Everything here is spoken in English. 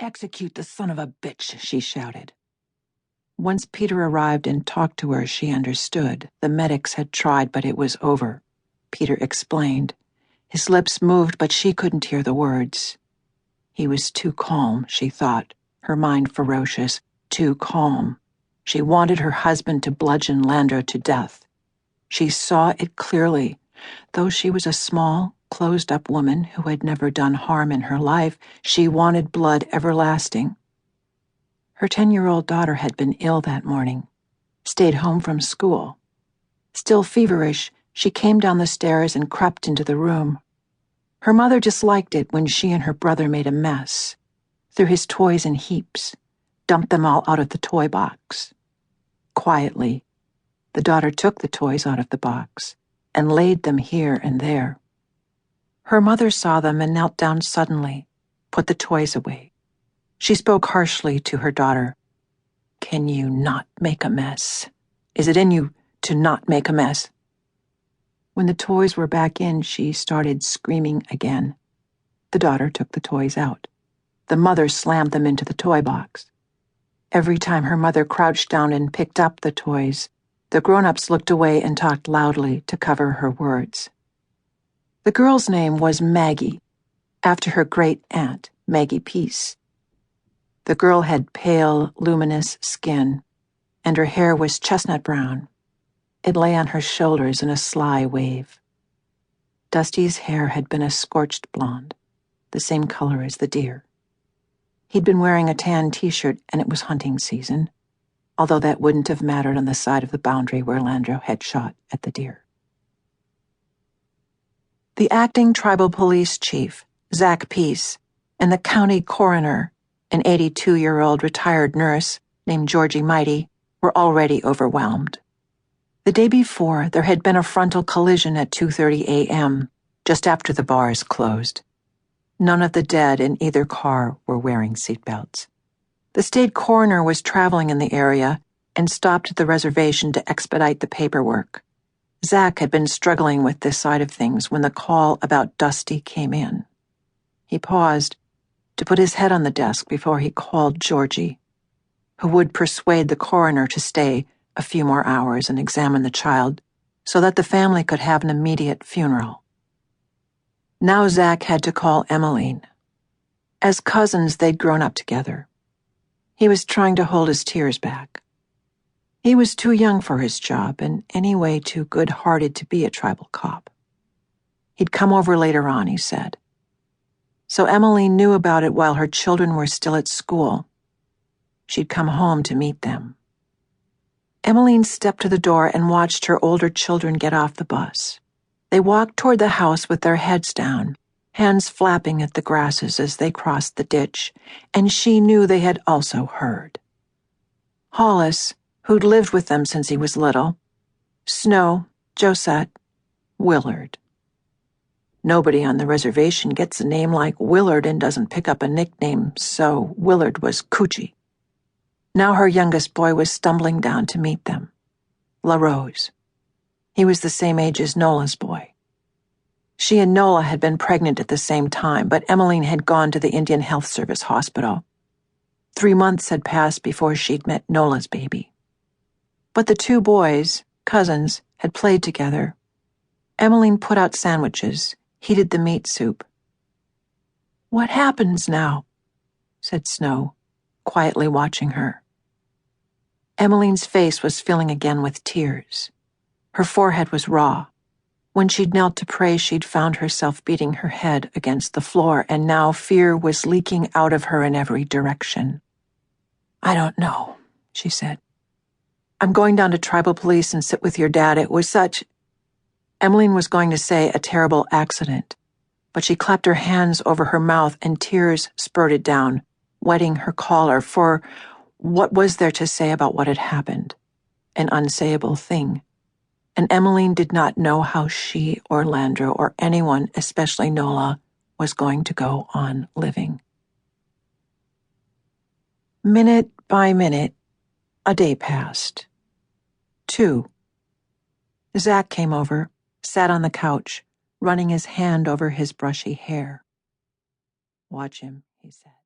"Execute the son of a bitch," she shouted. Once Peter arrived and talked to her, she understood. The medics had tried, but it was over. Peter explained. His lips moved, but she couldn't hear the words. He was too calm, she thought, her mind ferocious, too calm. She wanted her husband to bludgeon Landreaux to death. She saw it clearly. Though she was a small, closed-up woman who had never done harm in her life, she wanted blood everlasting. Her 10-year-old daughter had been ill that morning, stayed home from school. Still feverish, she came down the stairs and crept into the room. Her mother disliked it when she and her brother made a mess, threw his toys in heaps, dumped them all out of the toy box. Quietly, the daughter took the toys out of the box and laid them here and there. Her mother saw them and knelt down suddenly, put the toys away. She spoke harshly to her daughter. "Can you not make a mess? Is it in you to not make a mess?" When the toys were back in, she started screaming again. The daughter took the toys out. The mother slammed them into the toy box. Every time her mother crouched down and picked up the toys, the grown-ups looked away and talked loudly to cover her words. The girl's name was Maggie, after her great-aunt, Maggie Peace. The girl had pale, luminous skin, and her hair was chestnut brown. It lay on her shoulders in a sly wave. Dusty's hair had been a scorched blonde, the same color as the deer. He'd been wearing a tan t-shirt, and it was hunting season, although that wouldn't have mattered on the side of the boundary where Landreaux had shot at the deer. The acting tribal police chief, Zach Peace, and the county coroner, an 82-year-old retired nurse named Georgie Mighty, were already overwhelmed. The day before, there had been a frontal collision at 2:30 a.m., just after the bars closed. None of the dead in either car were wearing seatbelts. The state coroner was traveling in the area and stopped at the reservation to expedite the paperwork. Zach had been struggling with this side of things when the call about Dusty came in. He paused to put his head on the desk before he called Georgie, who would persuade the coroner to stay a few more hours and examine the child so that the family could have an immediate funeral. Now Zach had to call Emmeline. As cousins, they'd grown up together. He was trying to hold his tears back. He was too young for his job and anyway too good-hearted to be a tribal cop. He'd come over later on, he said. So Emmeline knew about it while her children were still at school. She'd come home to meet them. Emmeline stepped to the door and watched her older children get off the bus. They walked toward the house with their heads down, hands flapping at the grasses as they crossed the ditch, and she knew they had also heard. Hollis, who'd lived with them since he was little, Snow, Josette, Willard. Nobody on the reservation gets a name like Willard and doesn't pick up a nickname, so Willard was Coochie. Now her youngest boy was stumbling down to meet them. LaRose. He was the same age as Nola's boy. She and Nola had been pregnant at the same time, but Emmeline had gone to the Indian Health Service hospital. 3 months had passed before she'd met Nola's baby. But the two boys, cousins, had played together. Emmeline put out sandwiches, heated the meat soup. "What happens now?" said Snow, quietly watching her. Emmeline's face was filling again with tears. Her forehead was raw. When she'd knelt to pray, she'd found herself beating her head against the floor, and now fear was leaking out of her in every direction. "I don't know," she said. "I'm going down to tribal police and sit with your dad. It was such—" Emmeline was going to say a terrible accident, but she clapped her hands over her mouth and tears spurted down, wetting her collar, for what was there to say about what had happened? An unsayable thing. And Emmeline did not know how she or Landreaux or anyone, especially Nola, was going to go on living. Minute by minute, a day passed. 2. Zach came over, sat on the couch, running his hand over his brushy hair. "Watch him," he said.